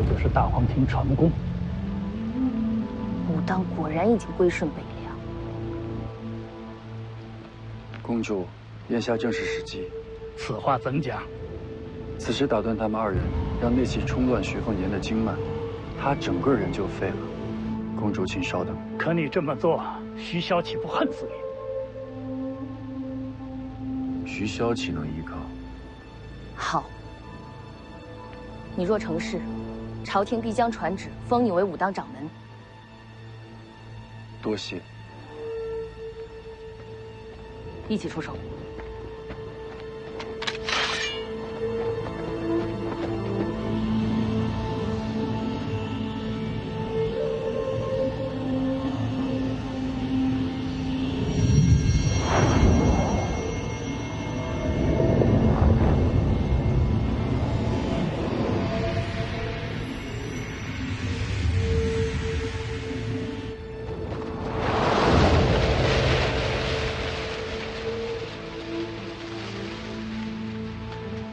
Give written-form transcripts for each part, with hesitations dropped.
就是大荒庭传功。武当果然已经归顺北凉。公主，眼下正是时机。此话怎讲？此时打断他们二人，让内气冲乱徐凤年的经脉，他整个人就废了。公主，请稍等。可你这么做，徐骁岂不恨死你？徐骁岂能依靠？好，你若成事，朝廷必将传旨封你为武当掌门。多谢。一起出手。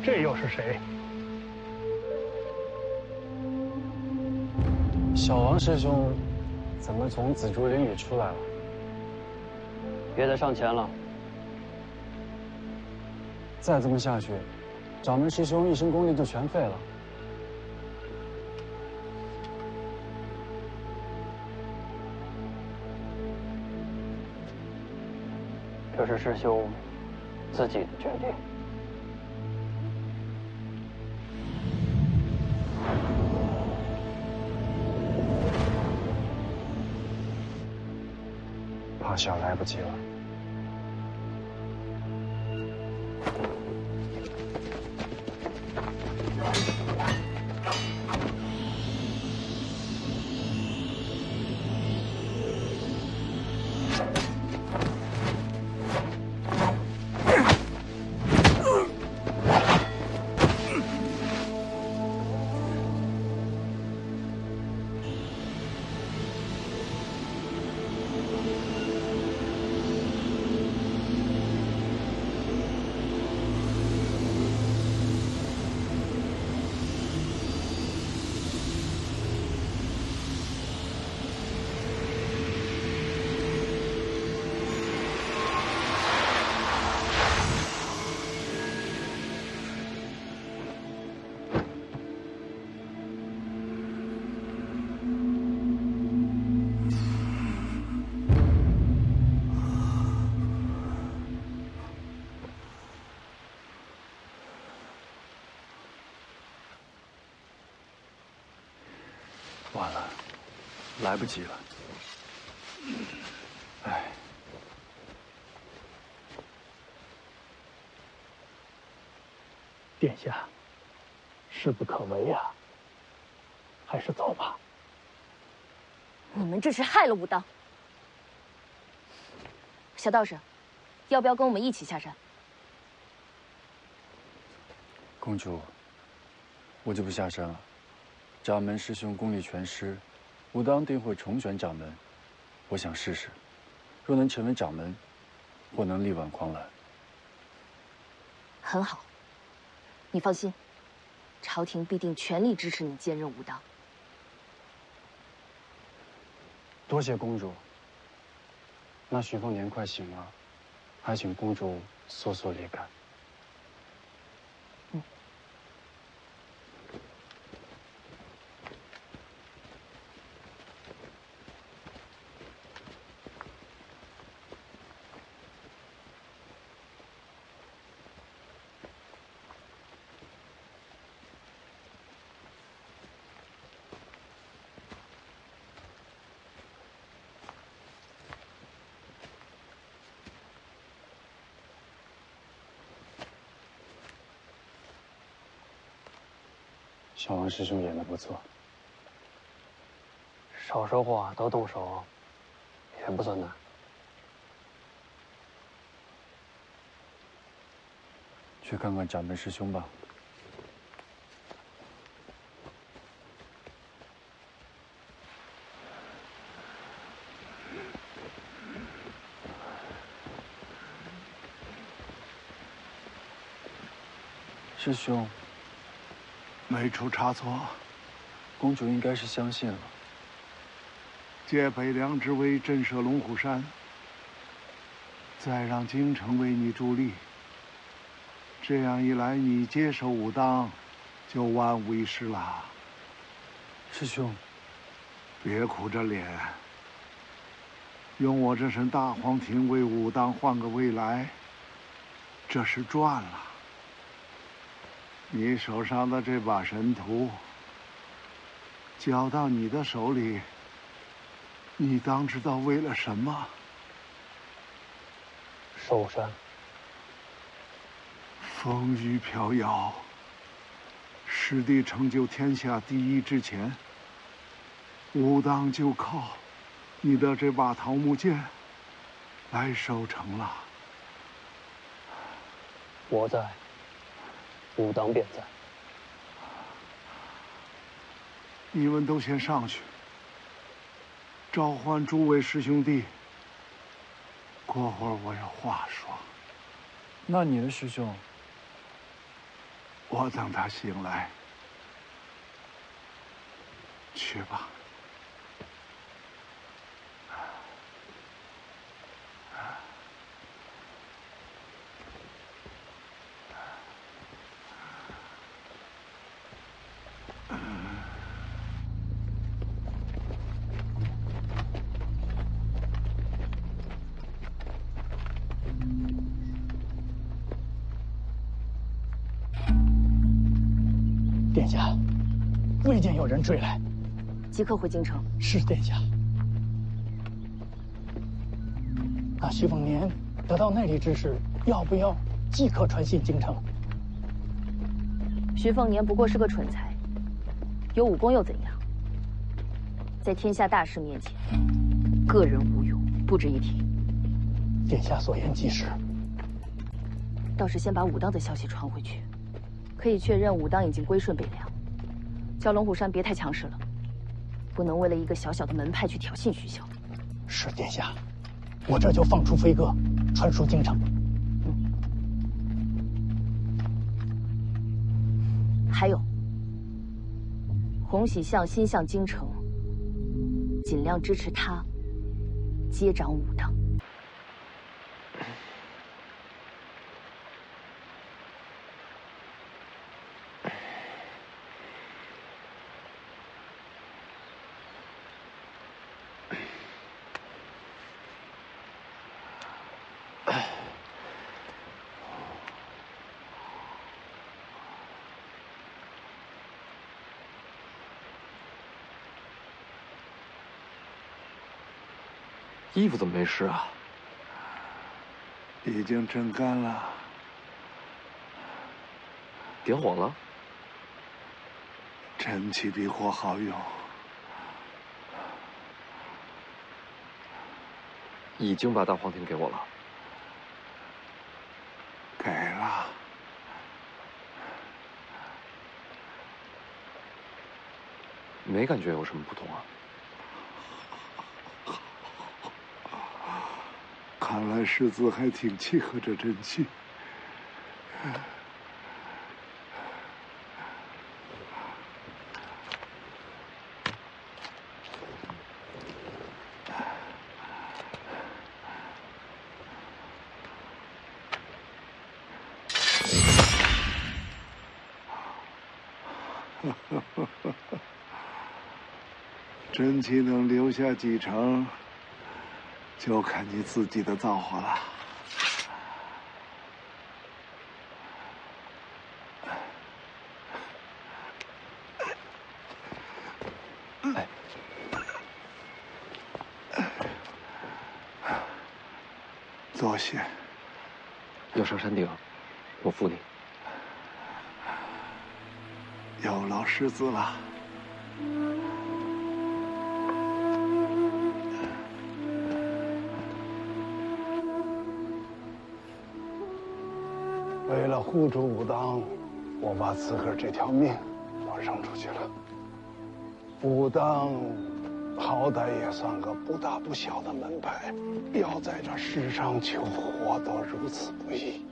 这又是谁？小王师兄，怎么从紫竹林里出来了？别再上前了。再这么下去，掌门师兄一身功力就全废了。这是师兄自己的决定。怕是要来不及了。晚了，来不及了。唉，殿下，势不可为啊，还是走吧。你们这是害了武当。小道士，要不要跟我们一起下山？公主，我就不下山了。掌门师兄功力全失，武当定会重选掌门。我想试试，若能成为掌门，或能力挽狂澜。很好，你放心，朝廷必定全力支持你兼任武当。多谢公主。那徐凤年快醒了，还请公主速速离开。小王师兄演得不错，少说话，多动手，也不算难。去看看掌门师兄吧。师兄。没出差错。公主应该是相信了。借北凉之威震慑龙虎山，再让京城为你助力。这样一来，你接手武当，就万无一失了。师兄，别苦着脸，用我这身大黄庭为武当换个未来，这是赚了。你手上的这把神图，交到你的手里，你当知道为了什么？寿山。风雨飘摇，师弟成就天下第一之前，武当就靠你的这把桃木剑来收成了。我在，武当便在。你们都先上去，召唤诸位师兄弟。过会儿我有话说。那你的师兄？我等他醒来。去吧。殿下，未见有人追来。即刻回京城。是殿下。那徐凤年得到内力之时，要不要即刻传信京城？徐凤年不过是个蠢材，有武功又怎样？在天下大事面前，个人无用，不值一提。殿下所言极是。倒是先把武当的消息传回去，可以确认武当已经归顺北凉。叫龙虎山别太强势了，不能为了一个小小的门派去挑衅徐骁。是殿下，我这就放出飞鸽，传输京城。还有，洪喜相心向京城，尽量支持他接掌武当。衣服怎么没湿啊？已经蒸干了。点火了？真气比火好用。已经把大黄庭给我了。给了。没感觉有什么不同啊。看来世子还挺契合这真气。真气能留下几成，就看你自己的造化了。哎，多谢。要上山顶，我扶你。有劳师子了。为了护住武当，我把自个儿这条命都扔出去了。武当好歹也算个不大不小的门派，要在这世上求活都如此不易，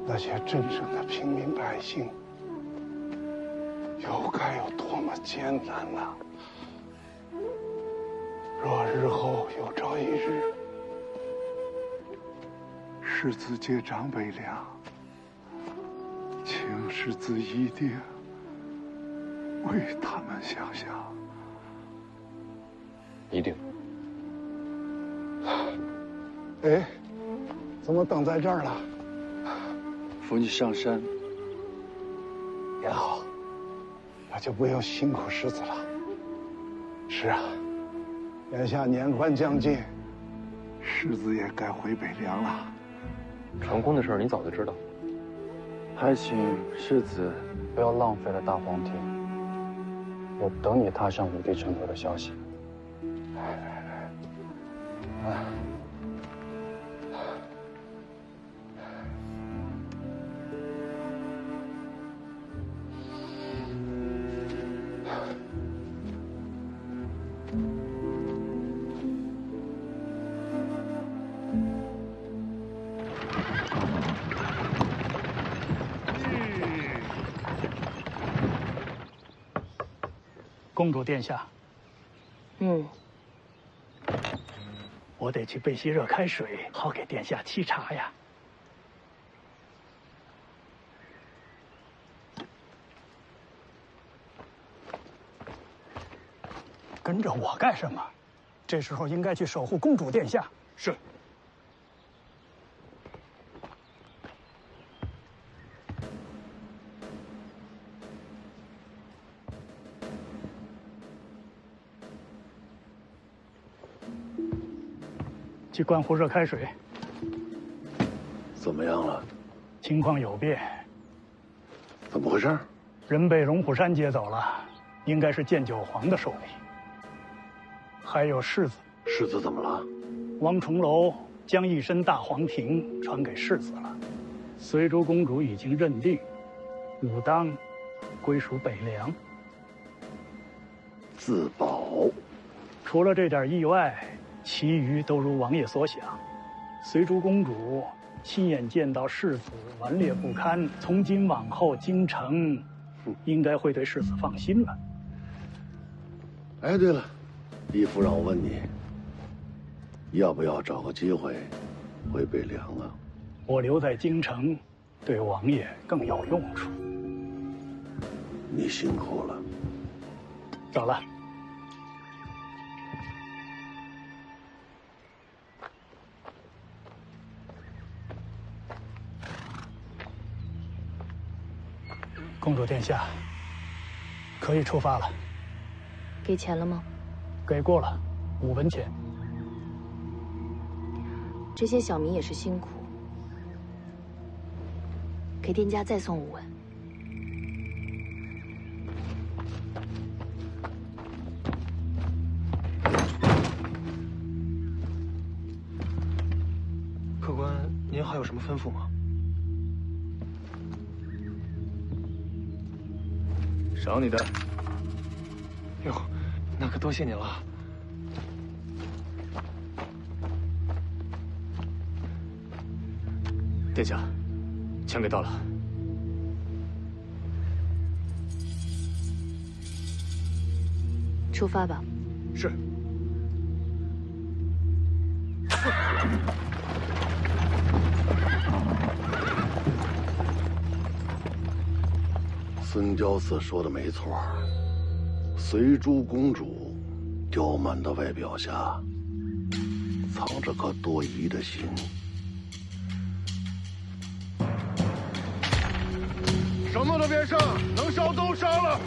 那些真正的平民百姓又该有多么艰难呐！若日后有朝一日，世子接掌北凉，请世子一定为他们想想。一定。哎，怎么等在这儿了？扶你上山。也好，那就不用辛苦世子了。是啊，眼下年关将近，世子也该回北凉了。成功的事儿你早就知道。还请世子不要浪费了大荒庭，我等你踏上武帝城头的消息。公主殿下，我得去备些热开水，好给殿下沏茶呀。跟着我干什么？这时候应该去守护公主殿下。是。去灌壶热开水。怎么样了？情况有变。怎么回事？人被龙虎山接走了，应该是建九皇的手里。还有世子。世子怎么了？王重楼将一身大黄庭传给世子了。随州公主已经认定，武当归属北凉。自保。除了这点意外，其余都如王爷所想。随珠公主亲眼见到世子顽劣不堪，从今往后京城应该会对世子放心了。哎，对了，义父让我问你，要不要找个机会回北凉啊？我留在京城，对王爷更有用处。你辛苦了。走了。公主殿下，可以出发了。给钱了吗？给过了，5文钱。这些小民也是辛苦，给店家再送5文。客官，您还有什么吩咐吗？赏你的。哟，那可多谢您了。殿下，钱给到了。出发吧。是。孙雕四说的没错，随珠公主刁蛮的外表下，藏着颗多疑的心。什么都别剩，能烧都烧了。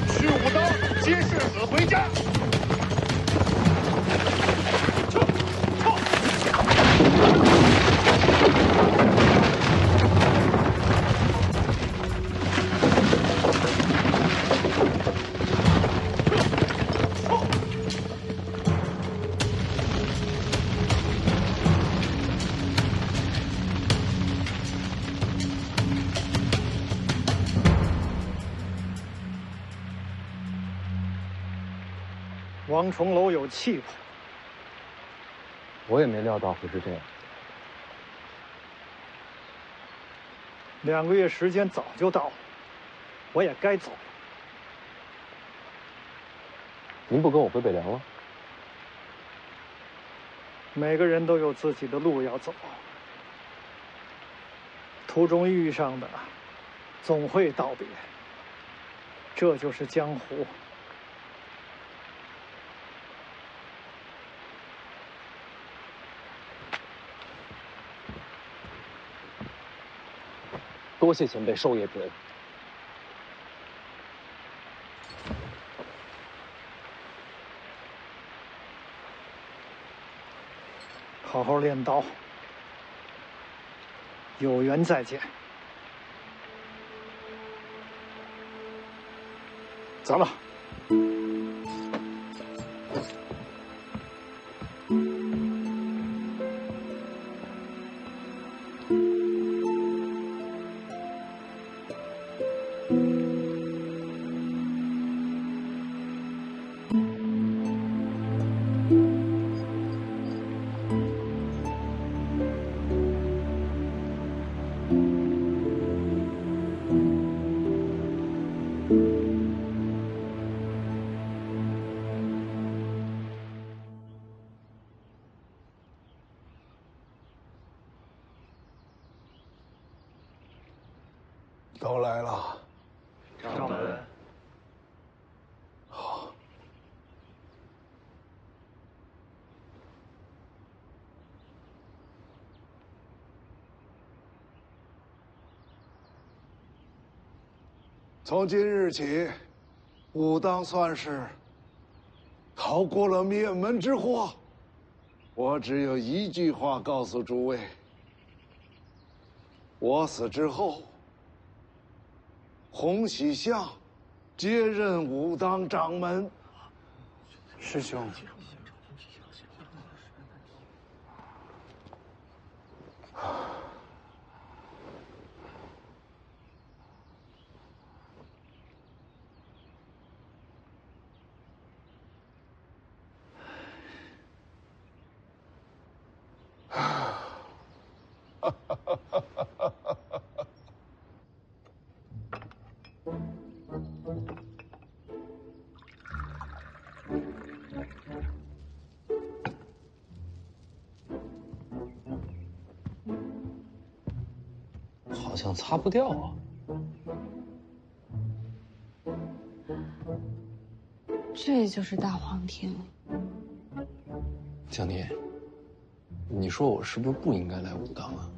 去武当接世子回家。王重楼有气魄。我也没料到会是这样。2个月时间早就到了，我也该走了。您不跟我回北凉了？每个人都有自己的路要走，途中遇上的，总会道别。这就是江湖。多谢前辈授业之恩。好好练刀，有缘再见。走了。都来了。掌门。好。从今日起，武当算是逃过了灭门之祸。我只有一句话告诉诸位：我死之后，洪喜相接任武当掌门。师兄，好像擦不掉啊。这就是大黄庭。江宁，你说我是不是不应该来武当啊？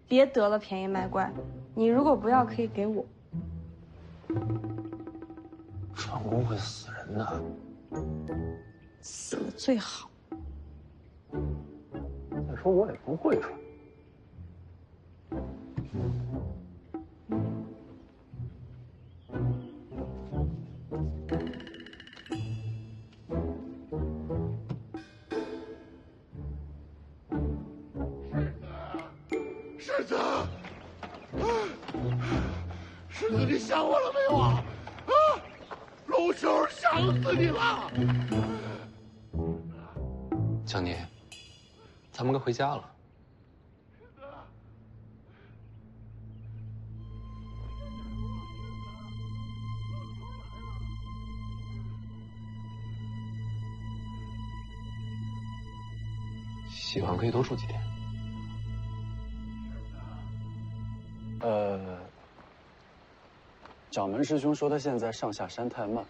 别得了便宜卖乖，你如果不要，可以给我。传功会死人的，死了最好。再说我也不会传。世子，世子，你想我了没有啊？啊，龙兄想死你了。江宁，咱们该回家了。喜欢可以多住几天。掌门师兄说他现在上下山太慢，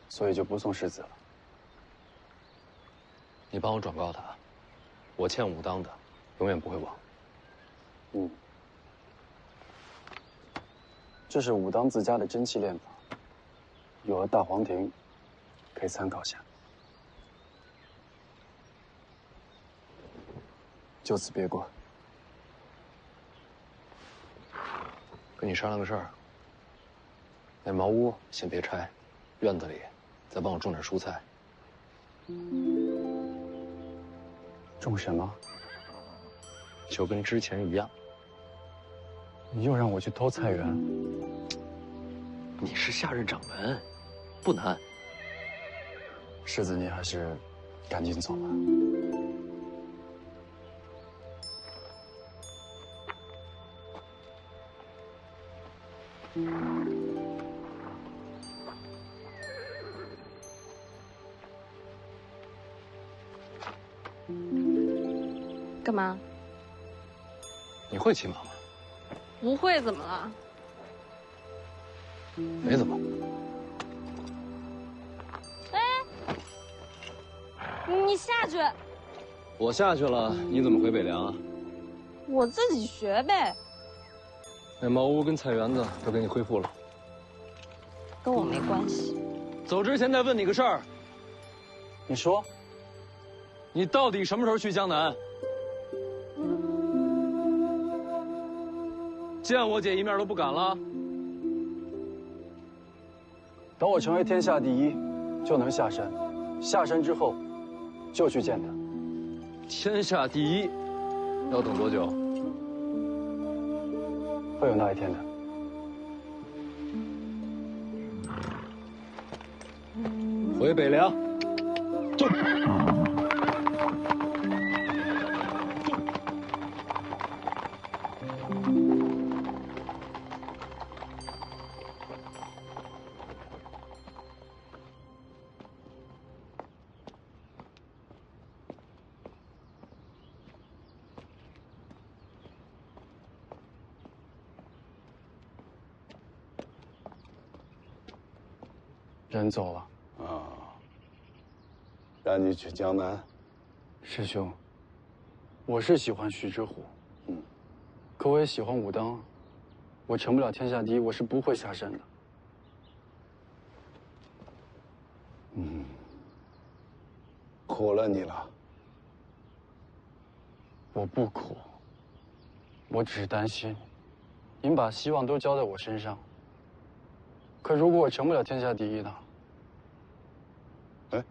所以就不送世子了。你帮我转告他，我欠武当的，永远不会忘。嗯，这是武当自家的真气炼法，有了大黄庭，可以参考下。就此别过。跟你商量个事儿。那茅屋先别拆，院子里再帮我种点蔬菜。种什么？就跟之前一样。你又让我去偷菜园？你是下任掌门，不难。世子，你还是赶紧走吧。干嘛？你会骑马吗？不会怎么了？没怎么。你下去。我下去了，你怎么回北凉啊？我自己学呗。那茅屋跟菜园子都给你恢复了，跟我没关系。走之前再问你个事儿。你说，你到底什么时候去江南？见我姐一面都不敢了。等我成为天下第一，就能下山。下山之后，就去见他。天下第一，要等多久？会有那一天的。回北凉。走。人走了啊，让你去江南。师兄，我是喜欢徐之虎，可我也喜欢武当。我成不了天下第一，我是不会下山的。苦了你了。我不苦，我只是担心，您把希望都交在我身上。可如果我成不了天下第一呢？哎，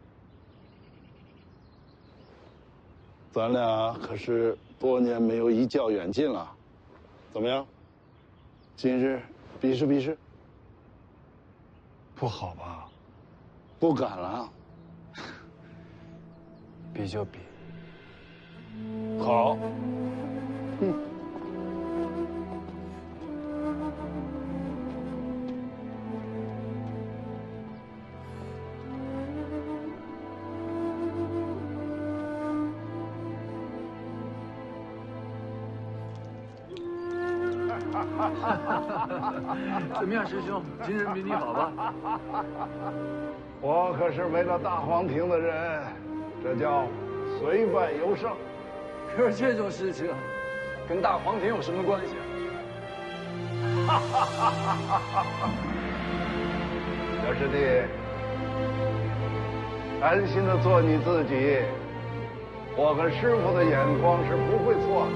咱俩可是多年没有一较远近了，怎么样？今日比试比试？不好吧？不敢了。比就比。好。怎么样，师兄？今日比你好吧？我可是为了大黄庭的人，这叫虽败犹胜。可是这种事情，跟大黄庭有什么关系啊？小师弟，安心的做你自己。我跟师傅的眼光是不会错的。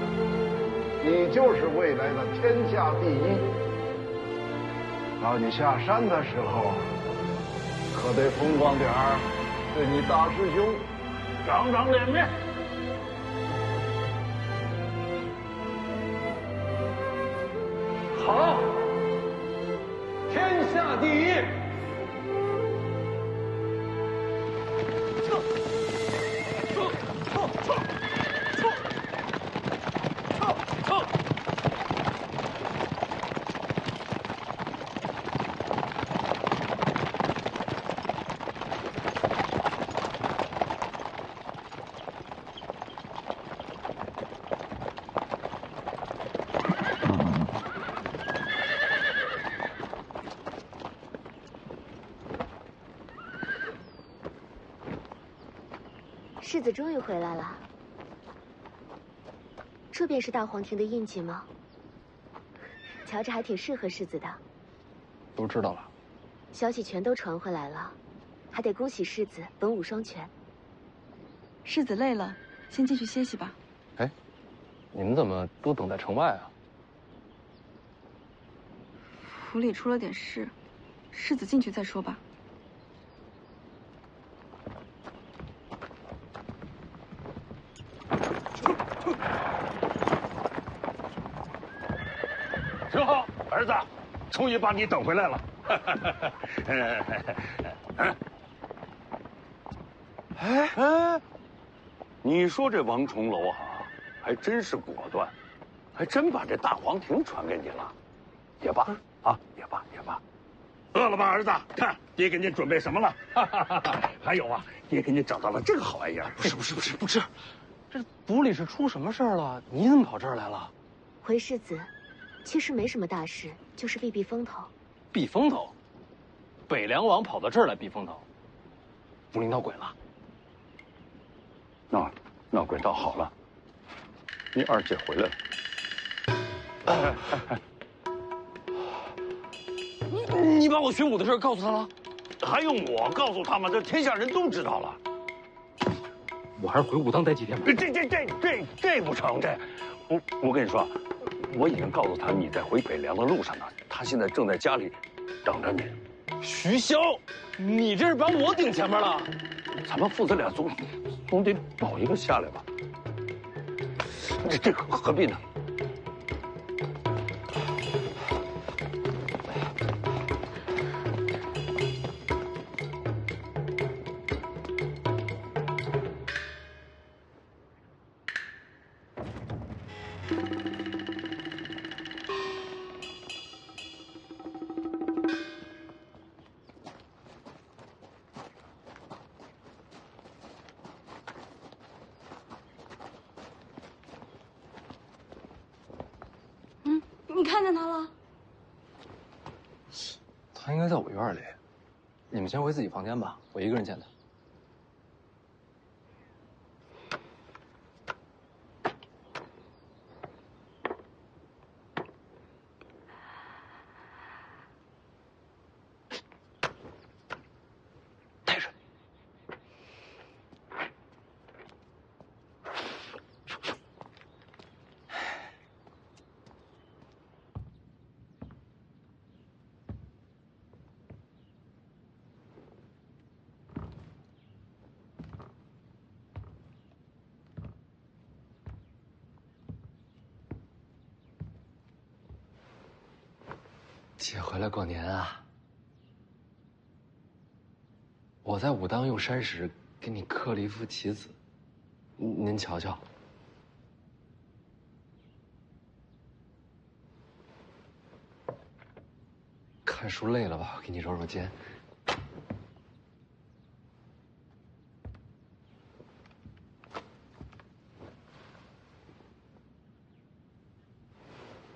你就是未来的天下第一。到你下山的时候，可得风光点儿，对你大师兄长长脸面。好，天下第一。世子终于回来了，这便是大黄庭的印记吗？瞧着还挺适合世子的。都知道了，消息全都传回来了，还得恭喜世子文武双全。世子累了，先进去歇息吧。哎，你们怎么都等在城外啊？府里出了点事，世子进去再说吧。挺好，儿子，终于把你等回来了。哎，你说这王重楼啊，还真是果断，还真把这大黄庭传给你了。也罢，啊，也罢也罢。饿了吧，儿子？看爹给你准备什么了。哈哈哈哈。还有啊，爹给你找到了这个好玩意儿。不吃，这府里是出什么事儿了？你怎么跑这儿来了？回世子，其实没什么大事，就是避避风头。避风头？北凉王跑到这儿来避风头？府里闹鬼了？闹鬼倒好了，你二姐回来了。你把我学武的事告诉他了？还用我告诉他吗？这天下人都知道了。我还是回武当待几天吧。这不成，我跟你说，我已经告诉他你在回北凉的路上呢，他现在正在家里等着你。徐骁，你这是把我顶前面了。咱们父子俩总得保一个下来吧？这何必呢？你看见他了？他应该在我院里，你们先回自己房间吧，我一个人见他。带着。姐回来过年啊！我在武当用山石给你刻了一副棋子，您瞧瞧。看书累了吧？我给你揉揉肩。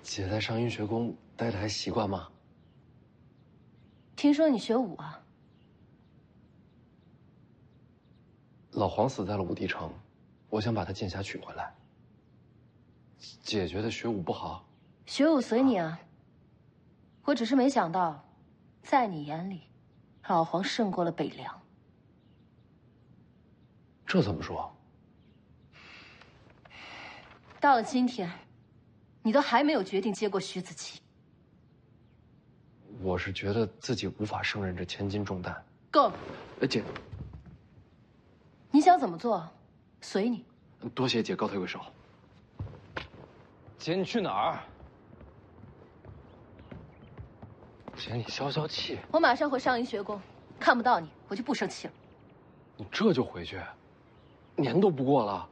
姐在上阴学宫待的还习惯吗？听说你学武啊？老黄死在了武帝城，我想把他剑匣取回来。姐觉得学武不好？学武随你啊。我只是没想到，在你眼里，老黄胜过了北凉。这怎么说？到了今天，你都还没有决定接过徐子淇。我是觉得自己无法胜任这千斤重担。够了，姐，你想怎么做，随你。多谢姐高抬贵手。姐，你去哪儿？姐，你消消气。我马上回上阴学宫，看不到你，我就不生气了。你这就回去？年都不过了。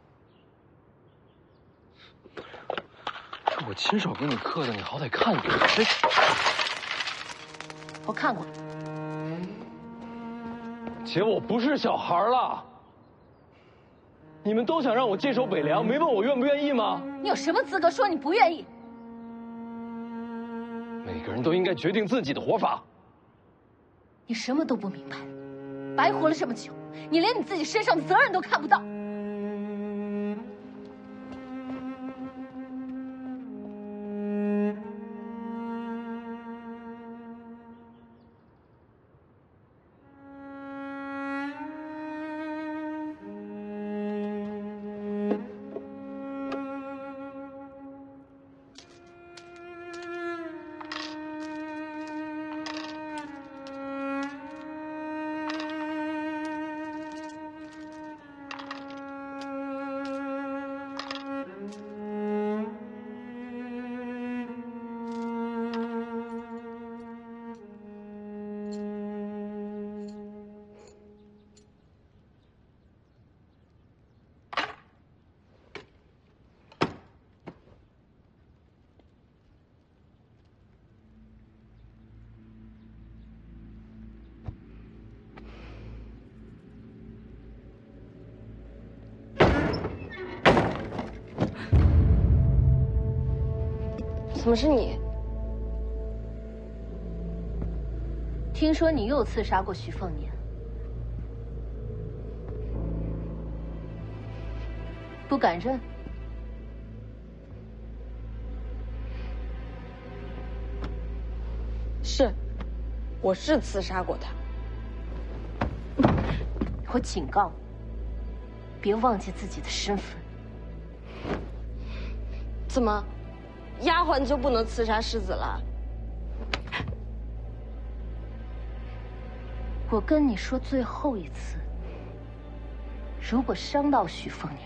这我亲手给你刻的，你好歹看看。我看过。姐，我不是小孩了。你们都想让我坚守北凉，没问我愿不愿意吗？你有什么资格说你不愿意？每个人都应该决定自己的活法。你什么都不明白，白活了这么久，你连你自己身上的责任都看不到。怎么是你？听说你又刺杀过徐凤年，不敢认？是，我是刺杀过他。我警告你，别忘记自己的身份。怎么，丫鬟就不能刺杀世子了？我跟你说最后一次，如果伤到许凤年，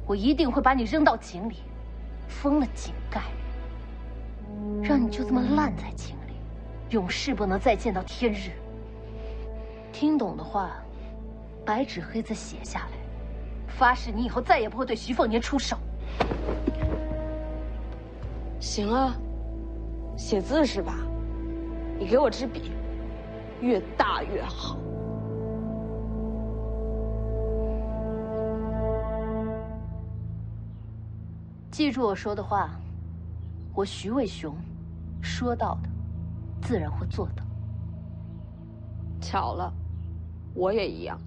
我一定会把你扔到井里，封了井盖，让你就这么烂在井里，永世不能再见到天日。听懂的话，白纸黑字写下来，发誓你以后再也不会对徐凤年出手。行啊，写字是吧？你给我支笔，越大越好。记住我说的话，我徐渭雄说到的，自然会做到。巧了，我也一样。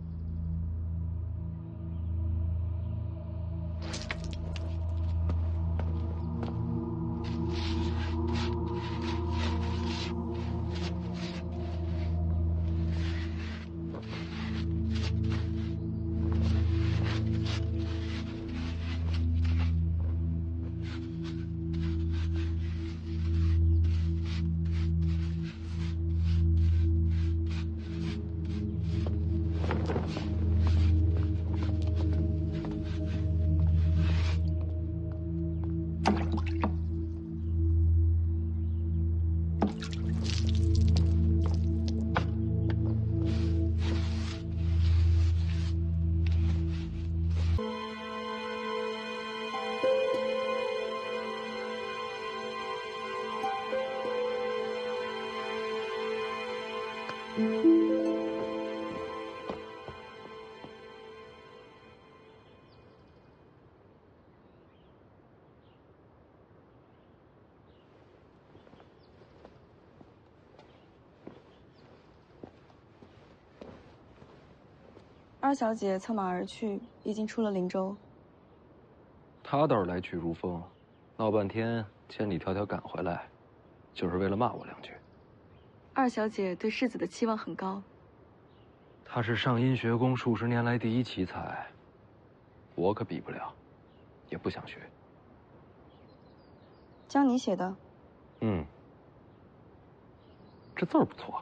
二小姐策马而去，已经出了灵州。她倒是来去如风，闹半天千里迢迢赶回来，就是为了骂我两句。二小姐对世子的期望很高。她是上阴学宫数十年来第一奇才，我可比不了，也不想学。江你写的？嗯，这字儿不错。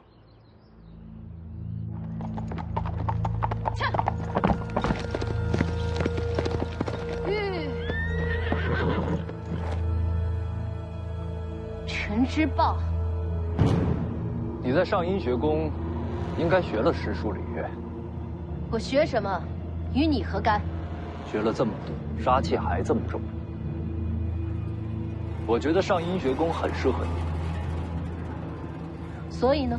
陈之豹，你在上阴学宫，应该学了诗书礼乐。我学什么，与你何干？学了这么多，杀气还这么重。我觉得上阴学宫很适合你。所以呢？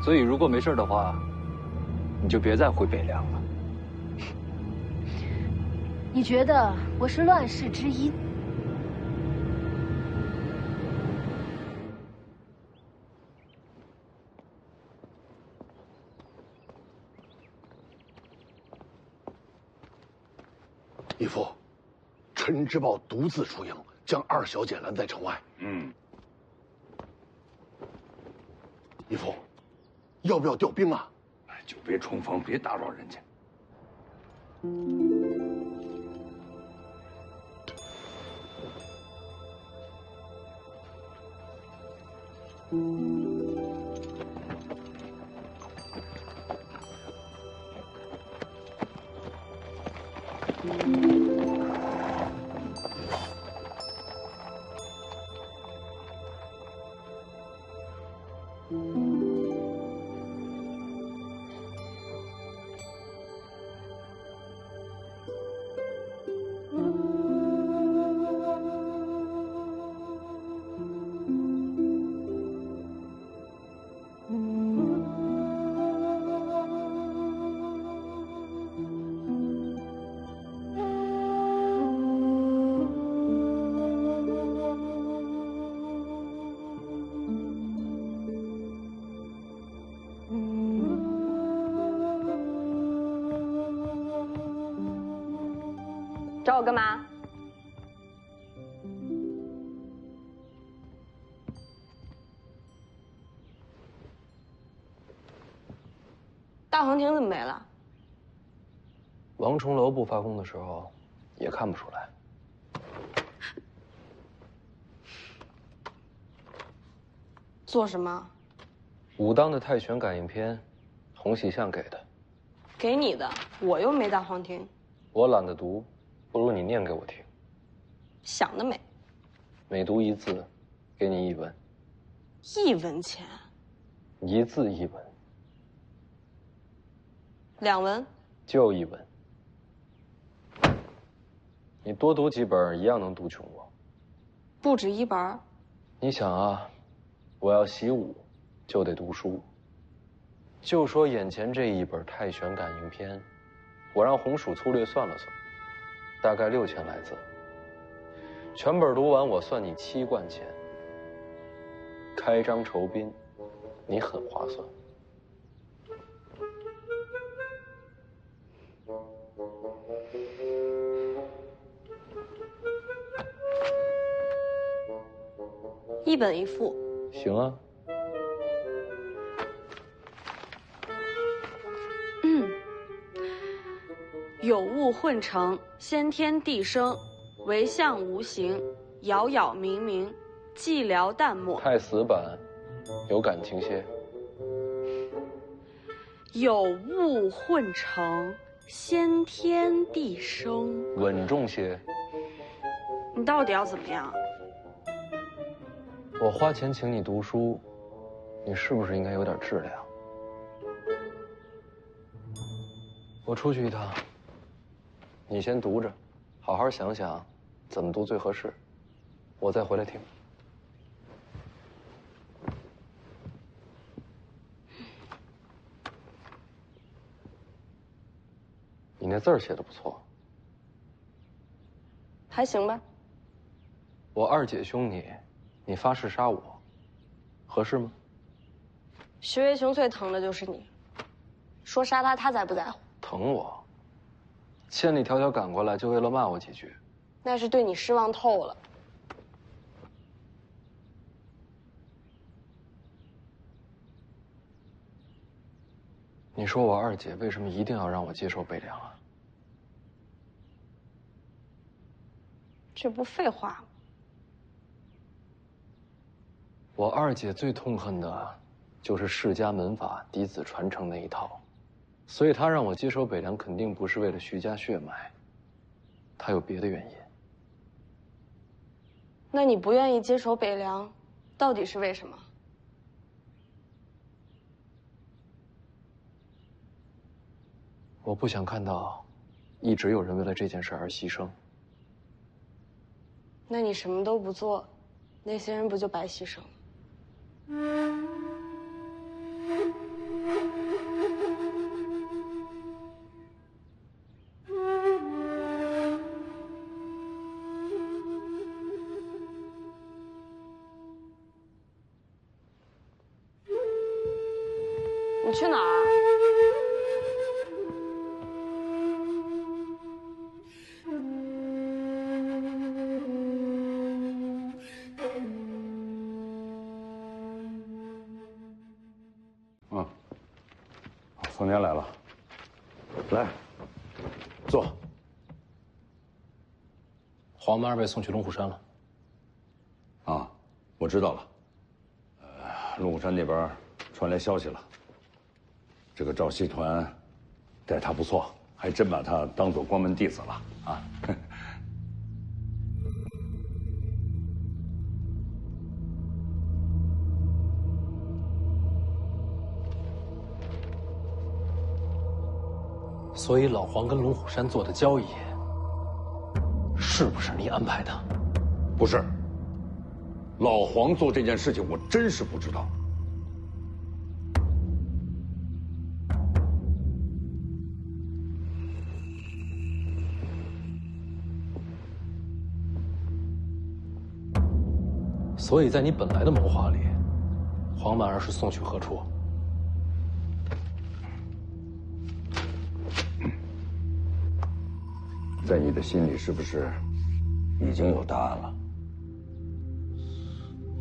所以如果没事的话，你就别再回北凉了。你觉得我是乱世之一？义父，陈之豹独自出营，将二小姐拦在城外。义父，要不要调兵啊？就别冲锋，别打扰人家。找我干嘛？大黄庭怎么没了？王重楼不发功的时候，也看不出来。做什么？武当的太玄感应篇，洪喜相给的。给你的，我又没大黄庭。我懒得读，不如你念给我听。想得美。每读一字，给你1文。1文钱。1字1文。2文。就1文。你多读几本，一样能读穷我。不止1本。你想啊，我要习武，就得读书。就说眼前这一本《太玄感应篇》，我让红薯粗略算了算，大概6000来字。全本读完，我算你7贯钱。开张酬宾，你很划算。1本1副。行啊。有物混成，先天地生，惟象无形，杳杳冥冥，寂寥淡漠。太死板，有感情些。有物混成，先天地生。稳重些。你到底要怎么样？我花钱请你读书，你是不是应该有点质量？我出去一趟，你先读着，好好想想怎么读最合适，我再回来听。你那字儿写的不错，还行吧。我二姐凶你，你发誓杀我，合适吗？徐渭雄最疼的就是你，说杀他，他才不在乎。疼我，千里迢迢赶过来，就为了骂我几句。那是对你失望透了。你说我二姐为什么一定要让我接受北凉啊？这不废话吗？我二姐最痛恨的，就是世家门阀嫡子传承那一套，所以她让我接手北凉，肯定不是为了徐家血脉，她有别的原因。那你不愿意接手北凉，到底是为什么？我不想看到，一直有人为了这件事而牺牲。那你什么都不做，那些人不就白牺牲了？你去哪儿？宋年来了，来，坐。黄妈被送去龙虎山了。啊，我知道了。龙虎山那边传来消息了。这个赵锡团待他不错，还真把他当做关门弟子了啊。所以老黄跟龙虎山做的交易，是不是你安排的？不是。老黄做这件事情，我真是不知道。所以在你本来的谋划里，黄满儿是送去何处？在你的心里是不是已经有答案了？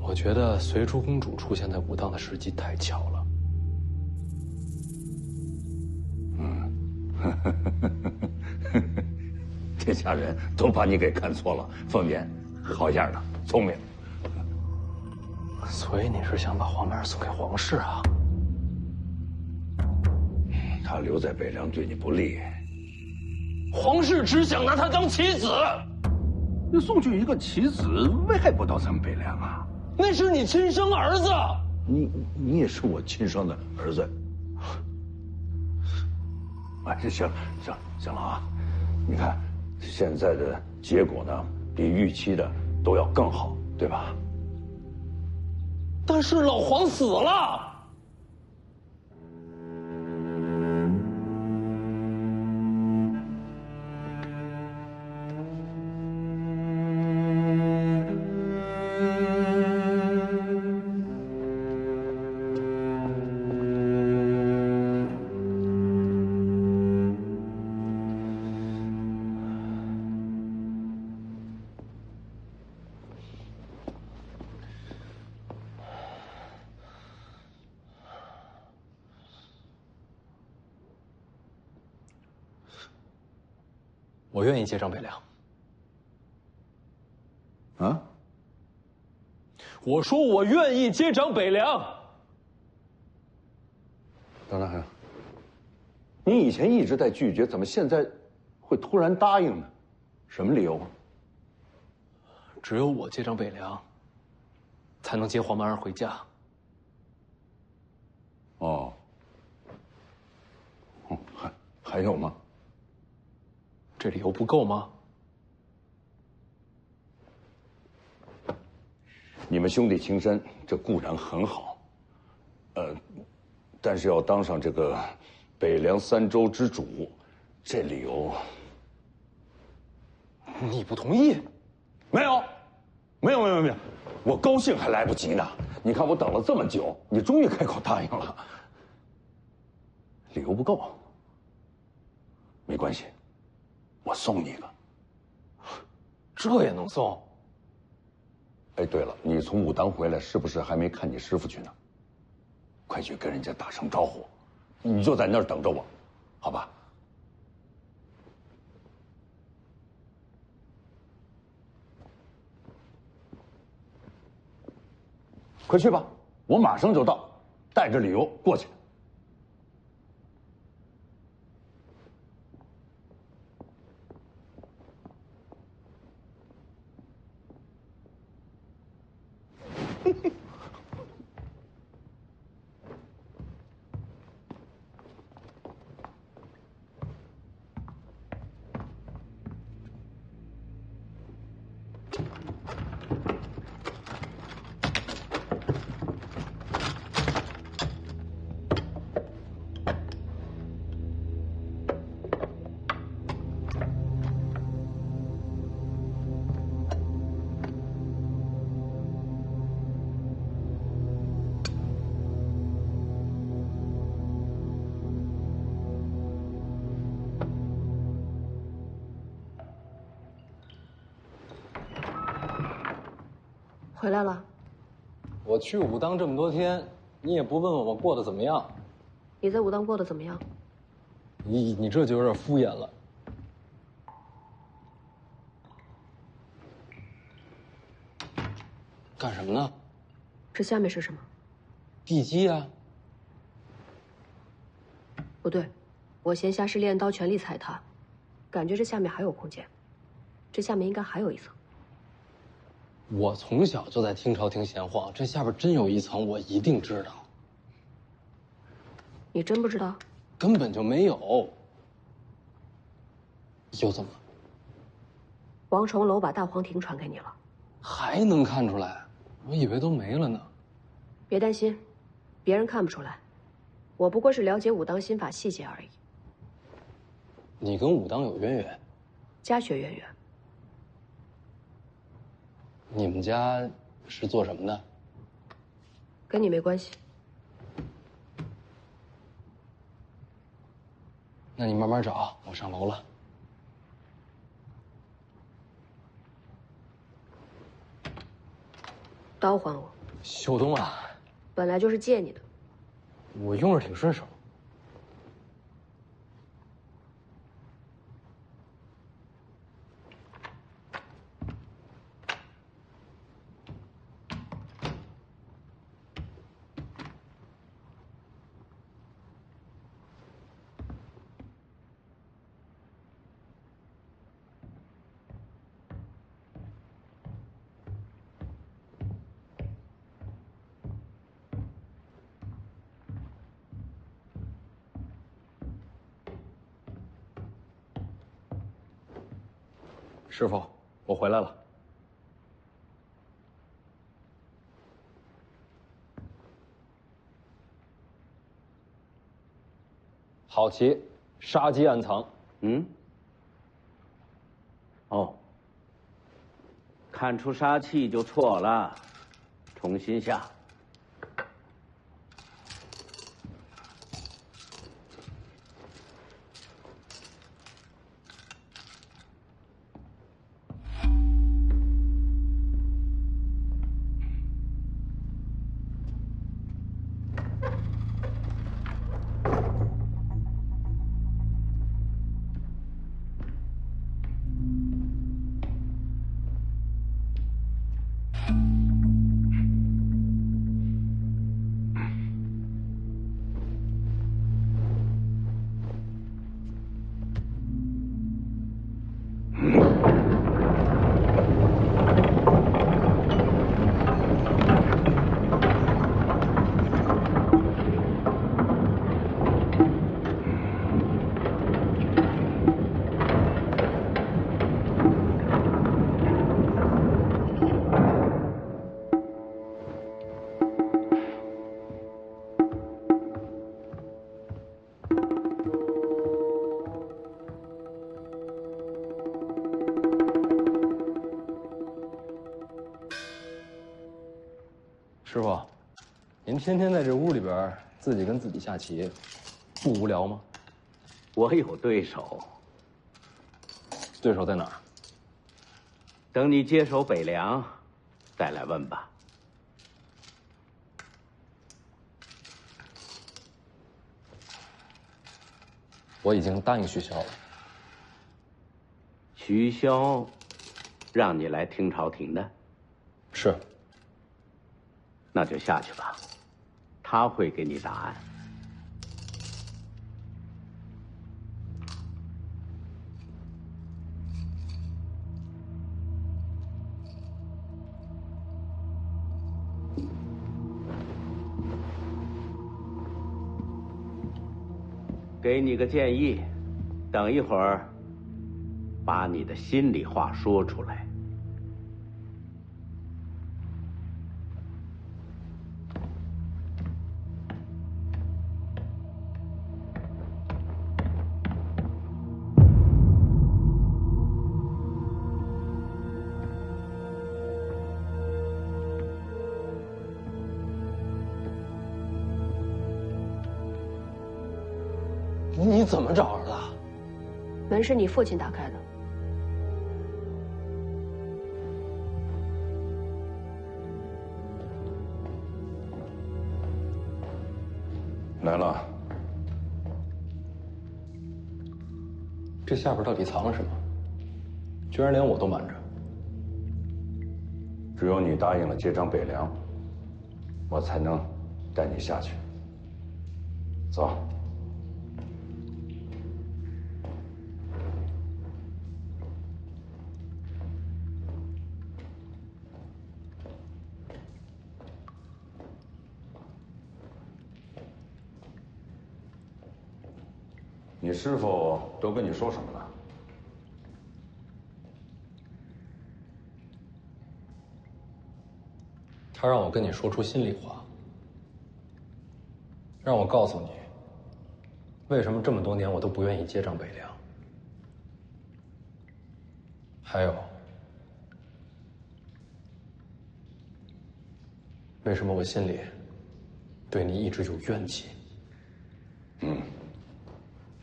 我觉得随珠公主出现在武当的时机太巧了。天下人都把你给看错了，凤年，好样的，聪明。所以你是想把黄梅儿送给皇室啊？他留在北凉对你不利。皇室只想拿她当棋子。那送去一个棋子，危害不到咱们北凉啊。那是你亲生儿子。你也是我亲生的儿子。哎，行了啊！你看，现在的结果呢，比预期的都要更好，对吧？但是老黄死了。我愿意接张北凉。啊？我说我愿意接掌北凉。等，你以前一直在拒绝，怎么现在会突然答应呢？什么理由？只有我接掌北凉，才能接黄曼儿回家。哦。还有吗？这理由不够吗？你们兄弟情深，这固然很好，但是要当上这个北凉3州之主，这理由，你不同意？没有，我高兴还来不及呢。你看我等了这么久，你终于开口答应了。理由不够，没关系。我送你一个，这也能送？哎，对了，你从武当回来，是不是还没看你师傅去呢？快去跟人家打声招呼，你就在那儿等着我，好吧？快去吧，我马上就到，带着理由过去。回来了。我去武当这么多天，你也不问问我过得怎么样？你在武当过得怎么样？你这就有点敷衍了。干什么呢？这下面是什么？地基啊。不对，我闲暇时练刀，全力踩踏，感觉这下面还有空间。这下面应该还有一层。我从小就在听朝廷闲话，这下边真有一层，我一定知道。你真不知道？根本就没有。又怎么了？王重楼把大黄庭传给你了。还能看出来？我以为都没了呢。别担心，别人看不出来，我不过是了解武当心法细节而已。你跟武当有渊源？家学渊源。你们家是做什么的？跟你没关系。那你慢慢找，我上楼了。刀还我。秀东啊，本来就是借你的。我用着挺顺手。师傅，我回来了。好棋，杀机暗藏。嗯。哦。看出杀气就错了，重新下。师傅，您天天在这屋里边自己跟自己下棋，不无聊吗？我有对手。对手在哪儿？等你接手北凉，再来问吧。我已经答应徐骁了。徐骁，让你来听朝廷的？是。那就下去吧，他会给你答案。给你个建议，等一会儿，把你的心里话说出来。你怎么找着的？门是你父亲打开的。来了。这下边到底藏了什么？居然连我都瞒着。只有你答应了接掌北凉，我才能带你下去。走。你师傅都跟你说什么了？他让我跟你说出心里话，让我告诉你，为什么这么多年我都不愿意接掌北凉。还有，为什么我心里对你一直有怨气？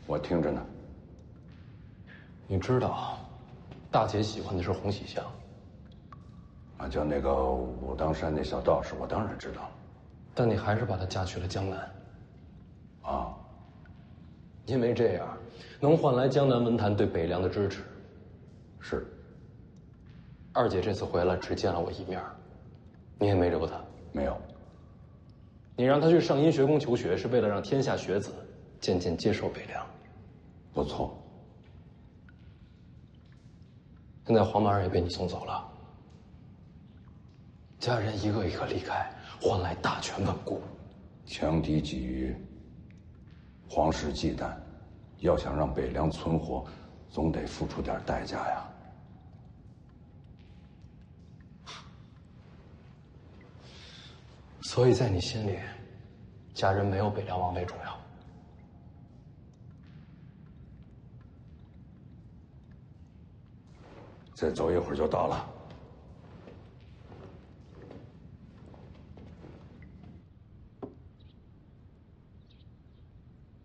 我听着呢。你知道，大姐喜欢的是洪喜香。啊，就那个武当山那小道士，我当然知道了。但你还是把她嫁去了江南。啊，因为这样能换来江南文坛对北凉的支持。是。二姐这次回来只见了我一面，你也没留她。没有。你让她去上阴学宫求学，是为了让天下学子渐渐接受北凉。不错。现在黄马儿也被你送走了，家人一个一个离开，换来大权稳固。强敌鲫鱼，皇室忌惮，要想让北凉存活，总得付出点代价呀。所以在你心里，家人没有北凉王位重要。再走一会儿就到了。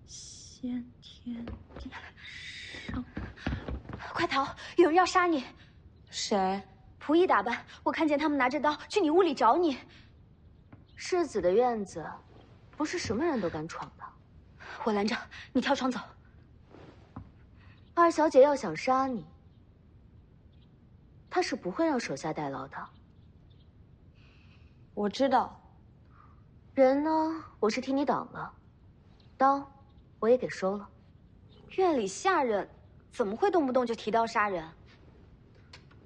先天地圣，快逃！有人要杀你。谁？仆役打扮，我看见他们拿着刀去你屋里找你。世子的院子，不是什么人都敢闯的。我拦着你，跳窗走。二小姐要想杀你，她是不会让手下代劳的。我知道。人呢，我是替你挡了，刀我也给收了。院里下人怎么会动不动就提刀杀人？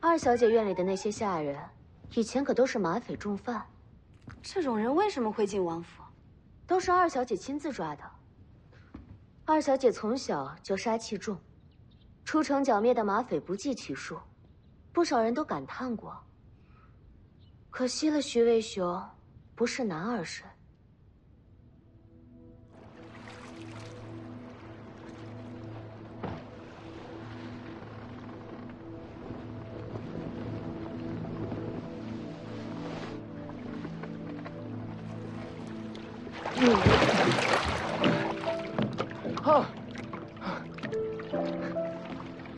二小姐院里的那些下人，以前可都是马匪重犯。这种人为什么会进王府？都是二小姐亲自抓的。二小姐从小就杀气重，出城剿灭的马匪不计其数，不少人都感叹过。可惜了徐渭雄，不是男儿身。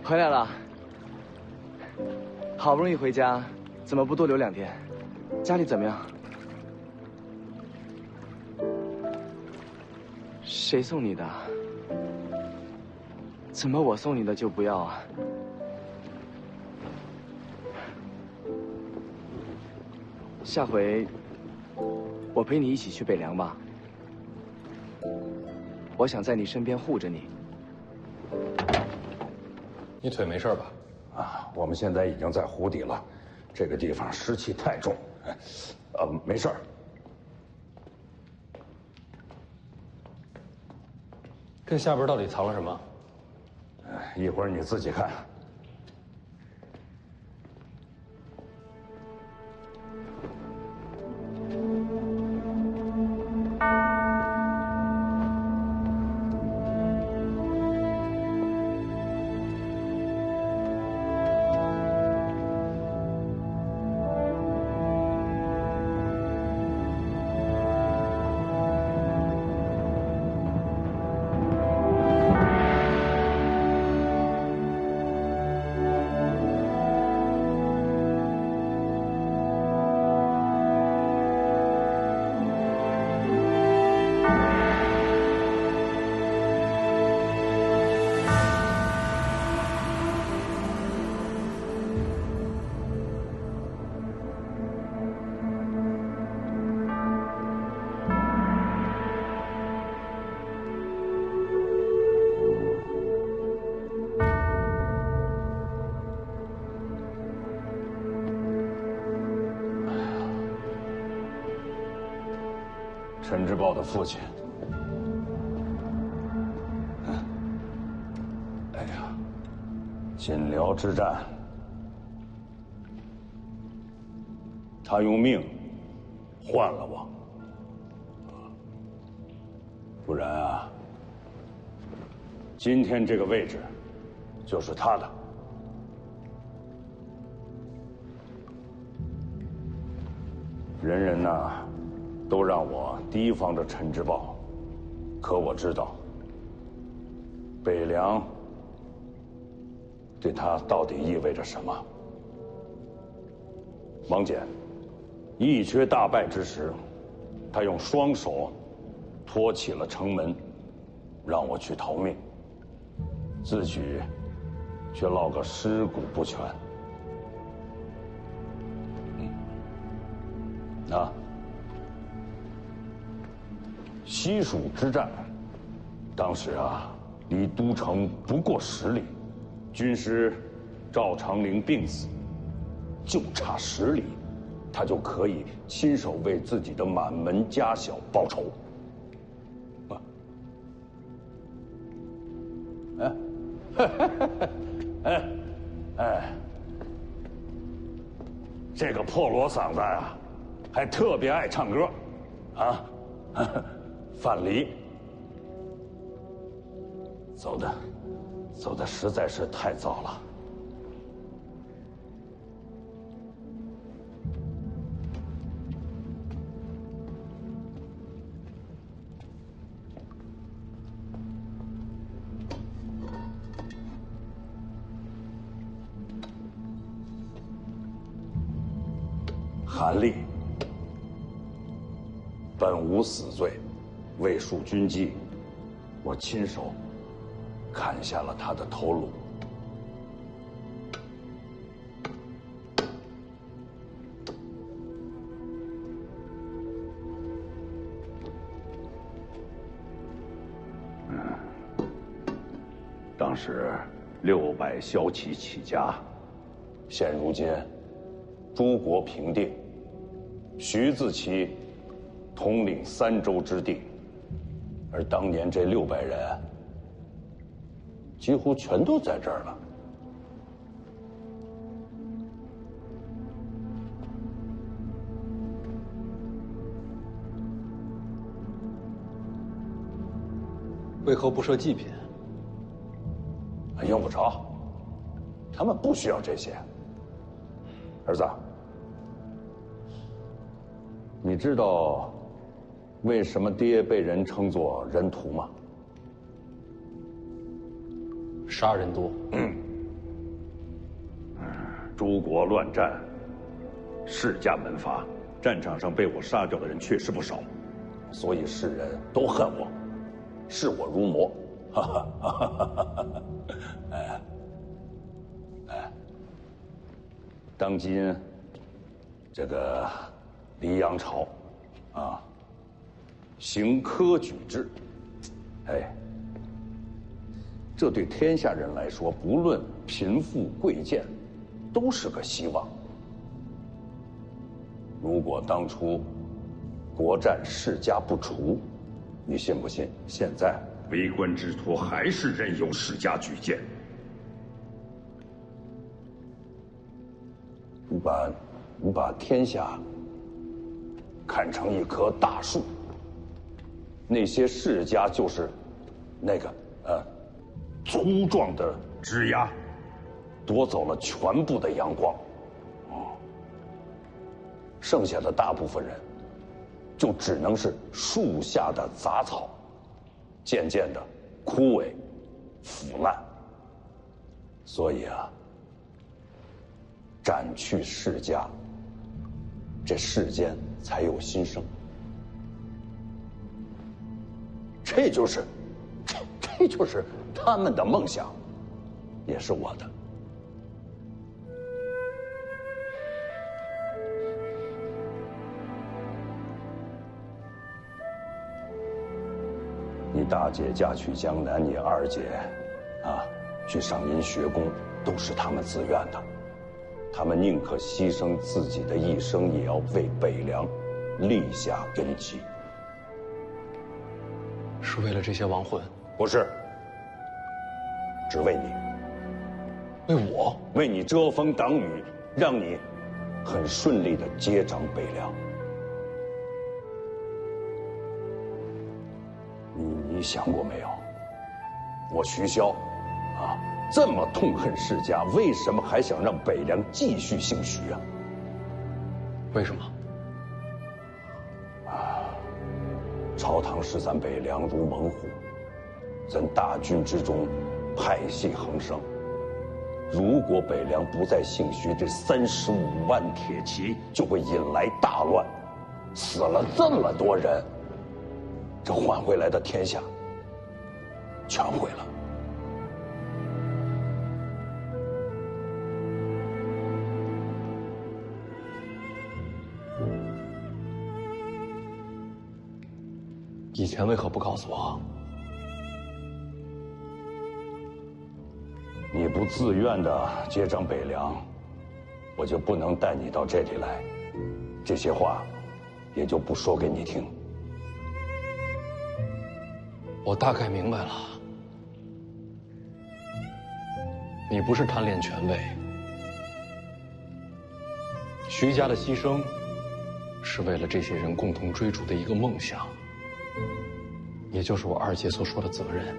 回来了，好不容易回家，怎么不多留2天？家里怎么样？谁送你的？怎么我送你的就不要啊？下回我陪你一起去北凉吧。我想在你身边护着你。你腿没事吧？啊，我们现在已经在湖底了，这个地方湿气太重。没事儿。跟下边到底藏了什么？一会儿你自己看。陈之豹的父亲。哎呀，锦辽之战，他用命换了我，不然啊，今天这个位置就是他的。人人呐，都让我提防着陈之豹，可我知道，北凉对他到底意味着什么。王翦义缺大败之时，他用双手托起了城门，让我去逃命，自己却落个尸骨不全。西蜀之战，当时离都城不过10里，军师赵长陵病死，就差10里，他就可以亲手为自己的满门家小报仇。这个破锣嗓子呀，还特别爱唱歌，范蠡走的实在是太早了。韩立本无死罪，为树军纪，我亲手砍下了他的头颅。当时600骁骑起家，现如今诸国平定，徐自齐统领3州之地，而当年这600人几乎全都在这儿了。为何不设祭品？用不着，他们不需要这些。儿子，你知道为什么爹被人称作人屠吗？杀人多。诸国乱战，世家门阀，战场上被我杀掉的人确实不少，所以世人都恨我，视我如魔。当今这个黎阳朝行科举制，这对天下人来说，不论贫富贵贱，都是个希望。如果当初国战世家不除，你信不信现在为官之徒还是任由世家举荐？你把天下看成一棵大树，那些世家就是那个粗壮的枝桠，夺走了全部的阳光，剩下的大部分人就只能是树下的杂草，渐渐的枯萎腐烂。所以斩去世家，这世间才有新生。这就是他们的梦想，也是我的。你大姐嫁去江南，你二姐去上您学宫，都是他们自愿的。他们宁可牺牲自己的一生，也要为北凉立下根基。是为了这些亡魂？不是，只为你。为我？为你遮风挡雨，让你很顺利地接掌北凉。你想过没有？我徐骁这么痛恨世家，为什么还想让北凉继续姓徐啊？为什么？朝堂视咱北凉如猛虎，咱大军之中派系横生，如果北凉不再兴许，这35万铁骑就会引来大乱，死了这么多人，这换回来的天下全毁了。以前为何不告诉我？你不自愿的接掌北凉，我就不能带你到这里来，这些话也就不说给你听。我大概明白了，你不是贪恋权位，徐家的牺牲是为了这些人共同追逐的一个梦想，也就是我二姐所说的责任。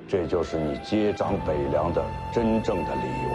这就是你接掌北凉的真正的理由。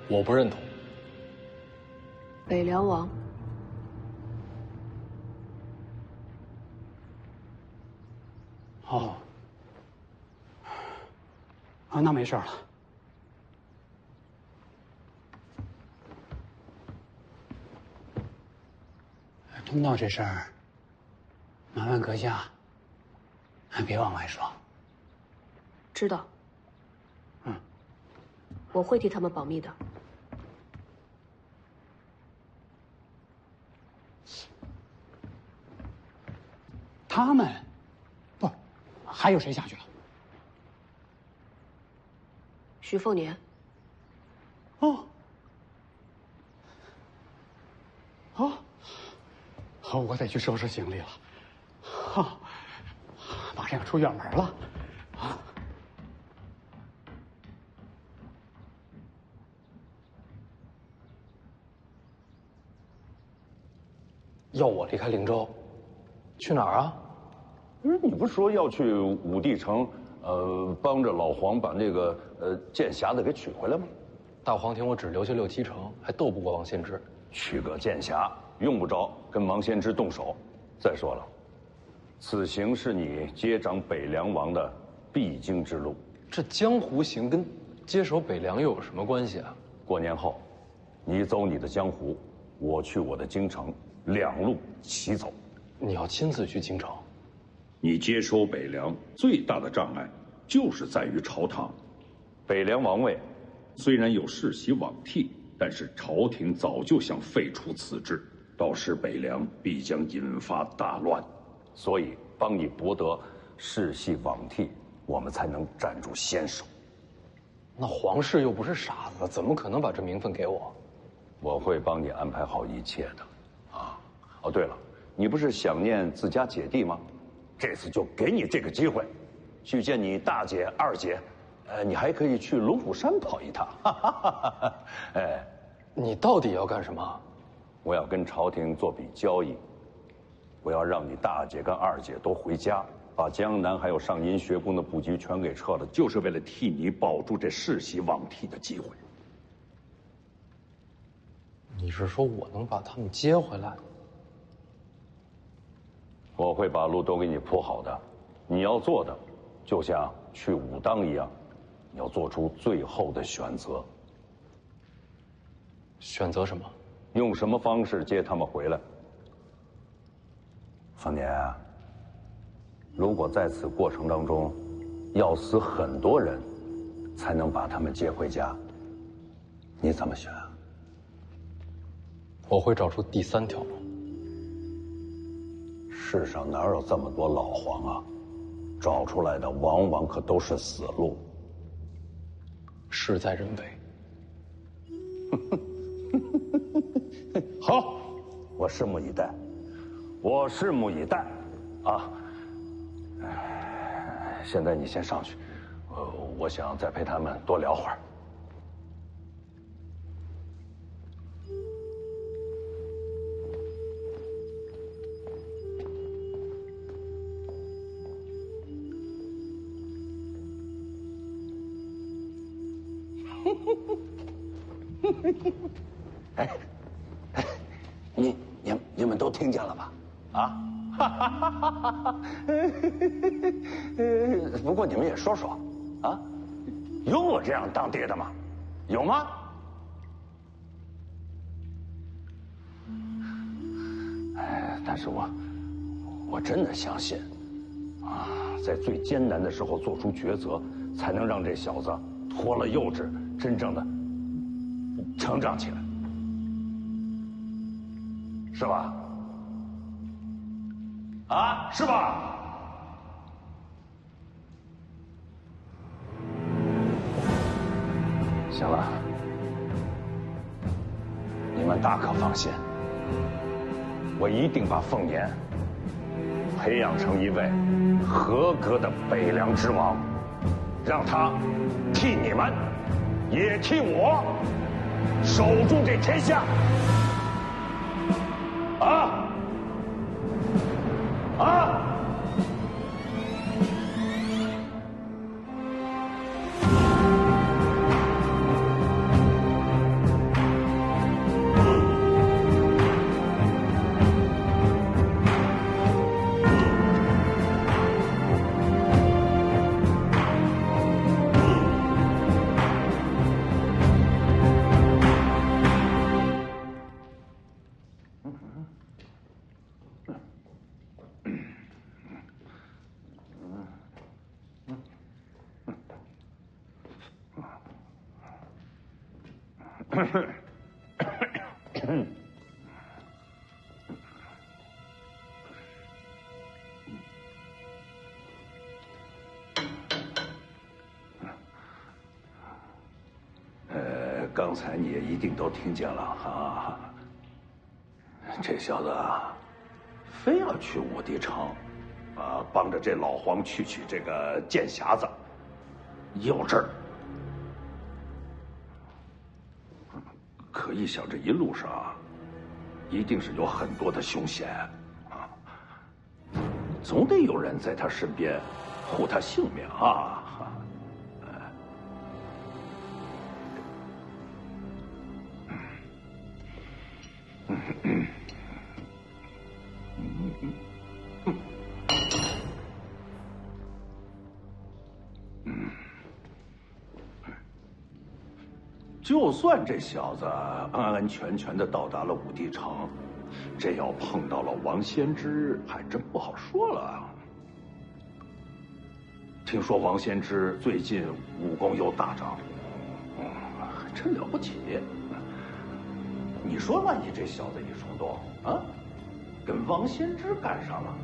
我不认同。北凉王，哦，啊，那没事了。通道这事儿，麻烦阁下还别往外说。知道。嗯，我会替他们保密的。他们，不，还有谁下去了？徐凤年。哦。哦。好，我得去收拾行李了。好，马上要出远门了。啊。要我离开灵州，去哪儿啊？你不是说要去武帝城，帮着老黄把那个剑匣子给取回来吗？大黄庭我只留下6七成，还斗不过王献之。取个剑匣，用不着跟王献之动手。再说了，此行是你接掌北凉王的必经之路。这江湖行跟接手北凉又有什么关系啊？过年后，你走你的江湖，我去我的京城，2路齐走。你要亲自去京城？你接收北凉最大的障碍，就是在于朝堂。北凉王位虽然有世袭罔替，但是朝廷早就想废除此制，到时北凉必将引发大乱。所以帮你博得世袭罔替，我们才能站住先手。那皇室又不是傻子，怎么可能把这名分给我？我会帮你安排好一切的。啊，哦对了，你不是想念自家姐弟吗？这次就给你这个机会，去见你大姐、二姐，你还可以去龙虎山跑一趟。哎，你到底要干什么？我要跟朝廷做笔交易，我要让你大姐跟二姐都回家，把江南还有上阴学宫的布局全给撤了，就是为了替你保住这世袭罔替的机会。你是说我能把他们接回来？我会把路都给你铺好的，你要做的，就像去武当一样，你要做出最后的选择。选择什么？用什么方式接他们回来？丰年，如果在此过程当中，要死很多人，才能把他们接回家，你怎么选？我会找出第3条路。世上哪有这么多老皇啊？找出来的往往可都是死路。事在人为。好，我拭目以待，我拭目以待，啊！现在你先上去，我想再陪他们多聊会儿。哎，你们都听见了吧？啊！不过你们也说说，啊，有我这样当爹的吗？有吗？哎，但是我真的相信，啊，在最艰难的时候做出抉择，才能让这小子脱了幼稚，真正的成长起来，是吧？啊，是吧？行了，你们大可放心，我一定把凤年培养成一位合格的北凉之王，让他替你们，也替我守住这天下。啊！啊！刚才你也一定都听见了啊！这小子非要去武帝城，啊，帮着这老黄去取这个剑匣子，幼稚。可一想这一路上，一定是有很多的凶险啊，总得有人在他身边护他性命啊！就算这小子安安全全的到达了武帝城，这要碰到了王先知，还真不好说了。听说王先知最近武功又大涨，还真了不起。你说万一这小子一冲动啊，跟王先知干上了，